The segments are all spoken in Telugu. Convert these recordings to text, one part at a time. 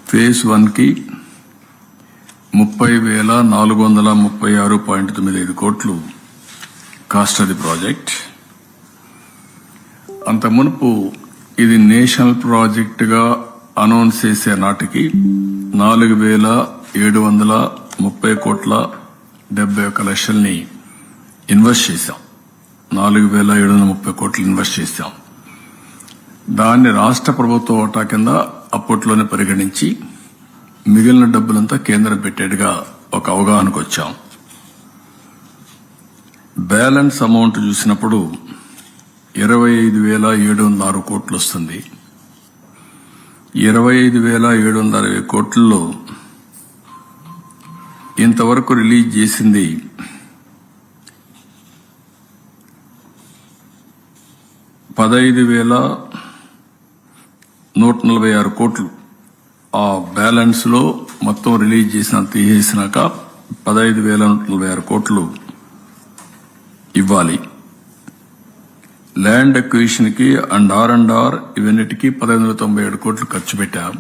ఫేజ్ 1కి 30,436.95 కోట్లు కాస్ట్ ఆఫ్ ది ప్రాజెక్ట్. అంత మునుపు ఇది నేషనల్ ప్రాజెక్ట్ గా అనౌన్స్ చేసే నాటికి 4,730 కోట్ల 71 లక్షల్ని ఇన్వెస్ట్ చేశాం. 4,730 కోట్లు ఇన్వెస్ట్ చేశాం. దాన్ని రాష్ట్ర ప్రభుత్వ ఓటా కింద అప్పట్లోనే పరిగణించి మిగిలిన డబ్బులంతా కేంద్రం పెట్టేట్టుగా ఒక అవగాహనకు వచ్చాం. బ్యాలెన్స్ అమౌంట్ చూసినప్పుడు 25,706 కోట్లు వస్తుంది. 25,760 కోట్లలో ఇంతవరకు రిలీజ్ చేసింది 15,146 కోట్లు. ఆ బ్యాలెన్స్ లో మొత్తం రిలీజ్ తీసేసినాక 15,146 కోట్లు ఇవ్వాలి. ల్యాండ్ అక్విజిషన్ కి అండ్ ఆర్ ఇవన్నిటికీ 1,597 కోట్లు ఖర్చు పెట్టాం.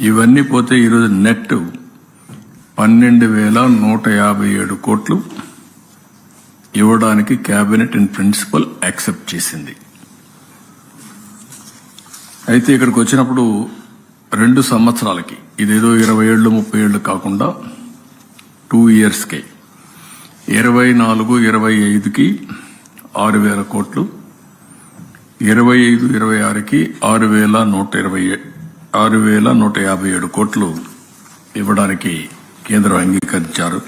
ఇవన్నీ పోతే ఈరోజు నెట్ 12,157 కోట్లు ఇవ్వడానికి కేబినెట్ ఇన్ ప్రిన్సిపల్ యాక్సెప్ట్ చేసింది. అయితే ఇక్కడికి వచ్చినప్పుడు 2 సంవత్సరాలకి, ఇదేదో 20 ఏళ్ళు 30 ఏళ్ళు కాకుండా 2 ఇయర్స్కే 24-25కి 6,000 కోట్లు, 25-26కి 6,157 కోట్లు ఇవ్వడానికి కేంద్రం అంగీకరించారు.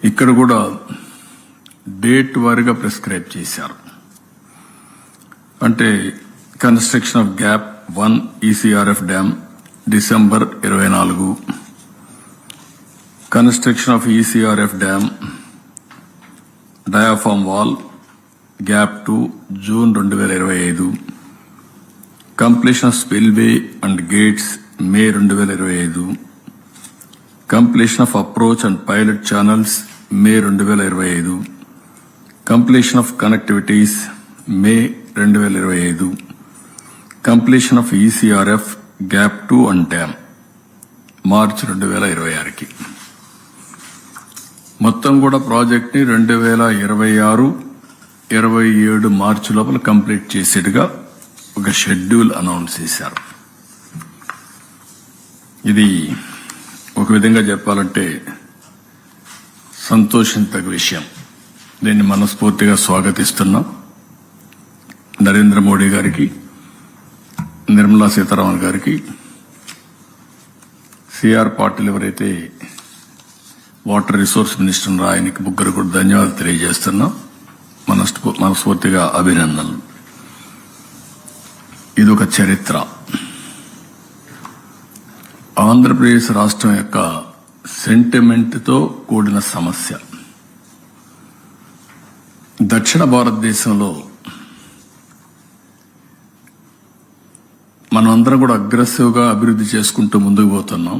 ఇక్కడ కూడా డేట్ వారీగా ప్రిస్క్రైబ్ చేశారు. అంటే construction of gap 1 ECRF dam December 24, construction of ECRF dam diaphragm wall gap 2 June 2025, completion of spillway and gates May 2025, completion of approach and pilot channels May 2025, completion of connectivities May 2025, completion of ECRF gap 2 and dam March 2026కి. మొత్తం కూడా ప్రాజెక్ట్ ని 2026-27 మార్చి లోపల కంప్లీట్ చేసేట్టుగా ఒక షెడ్యూల్ అనౌన్స్ చేశారు. ఇది ఒక విధంగా చెప్పాలంటే సంతోషించదగ్గ విషయం. దీన్ని మనస్ఫూర్తిగా స్వాగతిస్తున్నాం. నరేంద్ర మోడీ గారికి, నిర్మలా సీతారామన్ గారికి, సిఆర్ పాటిల్ ఎవరైతే వాటర్ రిసోర్స్ మినిస్టర్ ఉన్నారో ఆయనకి ముగ్గురు కూడా ధన్యవాదాలు తెలియజేస్తున్నాం. మనస్ఫూర్తిగా అభినందనలు. ఇదొక చరిత్ర. ఆంధ్రప్రదేశ్ రాష్ట్రం యొక్క సెంటిమెంట్ తో కూడిన సమస్య. దక్షిణ భారతదేశంలో మనమందరం కూడా అగ్రెసివ్ గా అభివృద్ధి చేసుకుంటూ ముందుకు పోతున్నాం.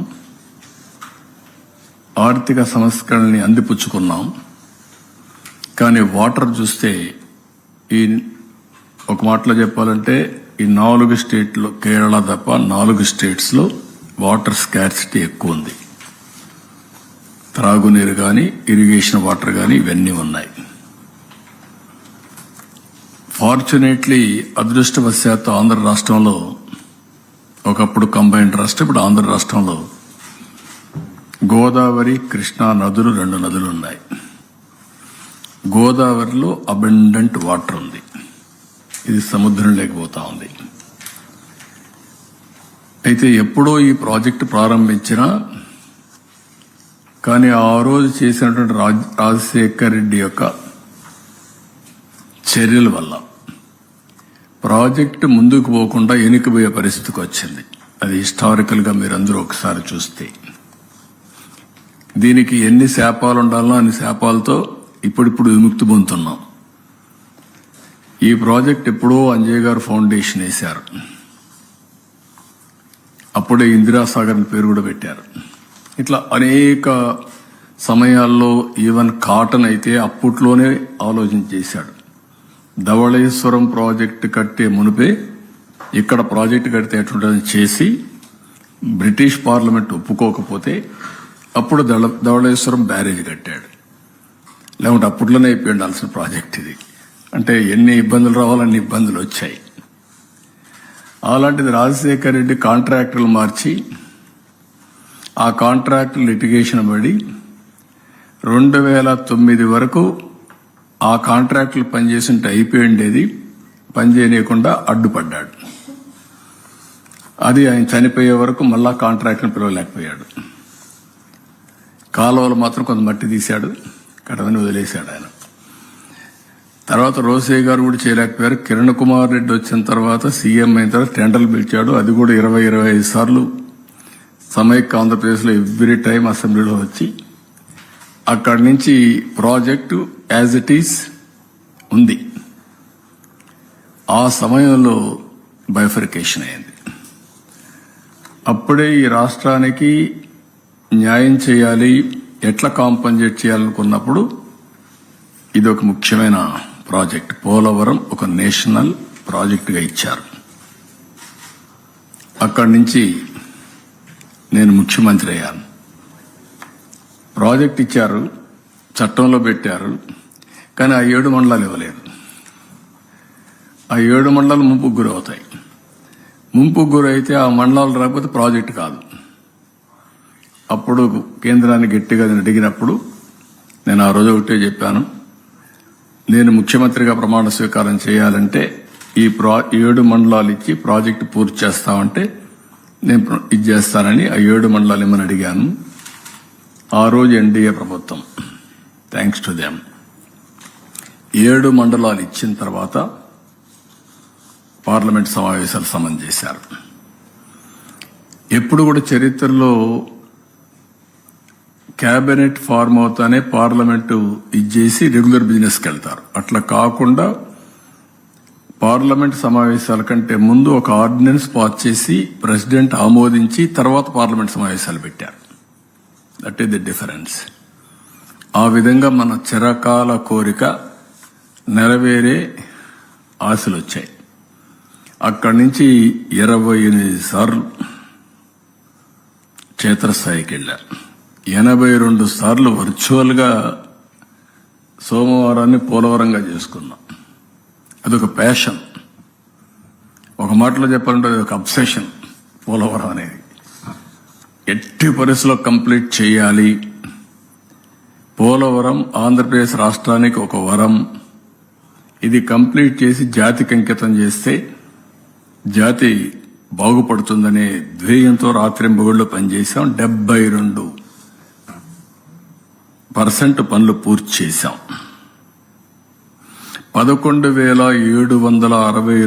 ఆర్థిక సంస్కరణల్ని అందిపుచ్చుకున్నాం. కానీ వాటర్ చూస్తే ఈ ఒక మాటలో చెప్పాలంటే ఈ 4 స్టేట్లో, కేరళ తప్ప 4 స్టేట్స్ లో వాటర్ స్కార్సిటీ ఎక్కువ ఉంది. త్రాగునీరు కానీ, ఇరిగేషన్ వాటర్ కానీ ఇవన్నీ ఉన్నాయి. ఫార్చునేట్లీ అదృష్టవశాత్తు ఆంధ్ర రాష్ట్రంలో, ఒకప్పుడు కంబైన్డ్ రాష్ట్రం, ఇప్పుడు ఆంధ్ర రాష్ట్రంలో గోదావరి, కృష్ణా నదులు 2 నదులు ఉన్నాయి. గోదావరిలో అబండెంట్ వాటర్ ఉంది. ఇది సముద్రం లేకపోతా ఉంది. అయితే ఎప్పుడో ఈ ప్రాజెక్టు ప్రారంభించినా కానీ ఆ రోజు చేసినటువంటి రాజశేఖర్ రెడ్డి యొక్క చర్యల వల్ల ప్రాజెక్టు ముందుకు పోకుండా వెనుకబోయే పరిస్థితికి వచ్చింది. అది హిస్టారికల్ గా మీరందరూ ఒకసారి చూస్తే దీనికి ఎన్ని శాపాలు ఉండాలో అన్ని శాపాలతో ఇప్పుడిప్పుడు విముక్తి పొందుతున్నాం. ఈ ప్రాజెక్ట్ ఎప్పుడో అంజయ్ గారు ఫౌండేషన్ వేశారు. అప్పుడే ఇందిరాసాగర్ పేరు కూడా పెట్టారు. ఇట్లా అనేక సమయాల్లో ఈవెన్ కాటన్ అయితే అప్పట్లోనే ఆలోచన చేశాడు. ధవళేశ్వరం ప్రాజెక్టు కట్టే మునిపే ఇక్కడ ప్రాజెక్టు కడితే ఎట్లుంటుందని చేసి బ్రిటిష్ పార్లమెంట్ ఒప్పుకోకపోతే అప్పుడు ధవళేశ్వరం బ్యారేజ్ కట్టాడు. లేకుంటే అప్పట్లోనే అయిపోయి ఉండాల్సిన ప్రాజెక్ట్ ఇది. అంటే ఎన్ని ఇబ్బందులు రావాలన్ని ఇబ్బందులు వచ్చాయి. అలాంటిది రాజశేఖర రెడ్డి కాంట్రాక్టర్లు మార్చి ఆ కాంట్రాక్ట్ లిటిగేషన్ పడి 2009 వరకు ఆ కాంట్రాక్టులు పనిచేసింటే అయిపోయి ఉండేది, పనిచేయకుండా అడ్డుపడ్డాడు. అది ఆయన చనిపోయే వరకు మళ్ళా కాంట్రాక్ట్ని పిలవలేకపోయాడు. కాలువలు మాత్రం కొంత మట్టి తీశాడు, కడవని వదిలేశాడు ఆయన. తర్వాత రోసయ్య గారు కూడా చేయలేకపోయారు. కిరణ్ కుమార్ రెడ్డి వచ్చిన తర్వాత సీఎం అయిన తర్వాత టెండర్లు పిలిచాడు. అది కూడా 20-25 సార్లు సమైక్య ఆంధ్రప్రదేశ్లో ఎవ్రీ టైం అసెంబ్లీలో వచ్చి అక్కడి నుంచి ప్రాజెక్టు యాజ్ ఇట్ ఈస్ ఉంది. ఆ సమయంలో బైఫర్కేషన్ అయింది. అప్పుడే ఈ రాష్ట్రానికి న్యాయం చేయాలి, ఎట్లా కాంపన్సేట్ చేయాలనుకున్నప్పుడు ఇది ఒక ముఖ్యమైన ప్రాజెక్ట్. పోలవరం ఒక నేషనల్ ప్రాజెక్టుగా ఇచ్చారు. అక్కడి నుంచి నేను ముఖ్యమంత్రి అయ్యాను. ప్రాజెక్ట్ ఇచ్చారు, చట్టంలో పెట్టారు, కానీ ఆ 7 మండలాలు ఇవ్వలేదు. ఆ 7 మండలాలు ముంపుకు గురవుతాయి. ముంపుకు గురైతే ఆ మండలాలు రాకపోతే ప్రాజెక్టు కాదు. అప్పుడు కేంద్రాన్ని గట్టిగా అడిగినప్పుడు నేను ఆ రోజు ఒకటే చెప్పాను, నేను ముఖ్యమంత్రిగా ప్రమాణ స్వీకారం చేయాలంటే ఈ 7 మండలాలు ఇచ్చి ప్రాజెక్టు పూర్తి చేస్తామంటే నేను ఇది చేస్తానని ఆ 7 మండలాలు ఇమ్మని అడిగాను. ఆ రోజు ఎన్డీఏ ప్రభుత్వం, థ్యాంక్స్ టు దెమ్, 7 మండలాలు ఇచ్చిన తర్వాత పార్లమెంట్ సమావేశాలు సమన్ చేశారు. ఎప్పుడు కూడా చరిత్రలో కేబినెట్ ఫార్మ్ అవుతానే పార్లమెంటు ఇచ్చేసి రెగ్యులర్ బిజినెస్కి వెళ్తారు. అట్లా కాకుండా పార్లమెంట్ సమావేశాల కంటే ముందు ఒక ఆర్డినెన్స్ పాస్ చేసి ప్రెసిడెంట్ ఆమోదించి తర్వాత పార్లమెంట్ సమావేశాలు పెట్టారు. That is the difference. ఆ విధంగా మన చిరకాల కోరిక నెరవేరే ఆశలు వచ్చాయి. అక్కడి నుంచి 28 సార్లు క్షేత్రస్థాయికి వెళ్ళారు. 82 సార్లు వర్చువల్గా సోమవారాన్ని పోలవరంగా చేసుకున్నాం. అదొక ప్యాషన్. ఒక మాటలో చెప్పాలంటే అది ఒక అబ్సెషన్. పోలవరం అనేది ఎట్టి పరిస్థితుల్లో కంప్లీట్ చేయాలి. పోలవరం ఆంధ్రప్రదేశ్ రాష్ట్రానికి ఒక వరం. ఇది కంప్లీట్ చేసి జాతికి అంకితం చేస్తే జాతి బాగుపడుతుందనే ధ్యేయంతో రాత్రింబగళ్ళు పనిచేశాం. 72% పనులు పూర్తి చేశాం. 11,760